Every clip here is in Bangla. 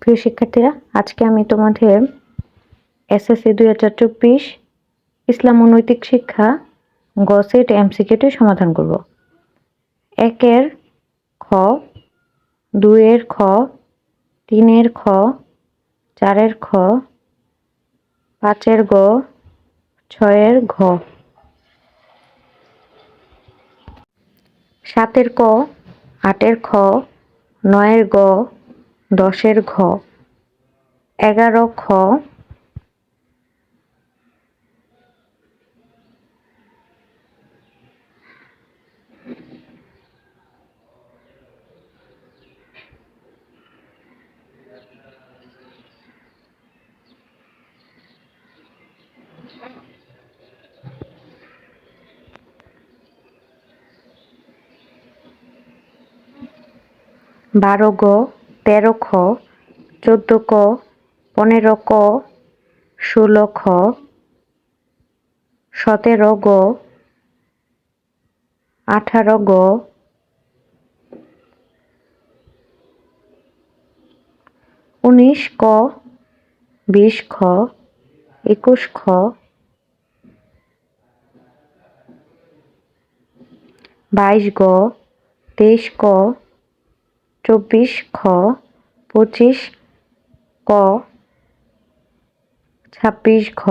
প্রিয় শিক্ষার্থীরা, আজকে আমি তোমাদের এসএসসি 2024 ইসলাম ও নৈতিক শিক্ষা গ সেট এমসিকিউটি সমাধান করব। 1 এর খ, 2 এর খ, 3 এর খ, 4 এর খ, 5 এর গ, 6 এর ঘ, 7 এর ক, 8 এর খ, 9 এর গ, 10 এর ঘ, 11 খ, 12 গ, 13 খ, 14 ক, 15 ক, 16 খ, 17 গ, 18 গ, 19 ক, 20 খ, 21 খ, 22 গ, 23 ক, 24 খ, 25 ক, 26 ঘ,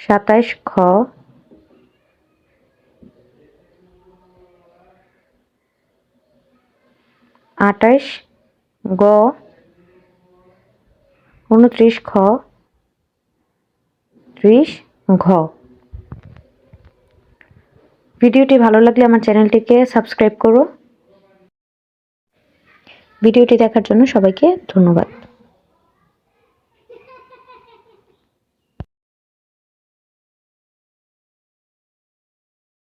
27 খ, 28 গ, 29 খ, 30 ঘ। ভিডিওটি ভালো লাগলে আমার চ্যানেলটিকে সাবস্ক্রাইব করো। ভিডিওটি দেখার জন্য সবাইকে ধন্যবাদ।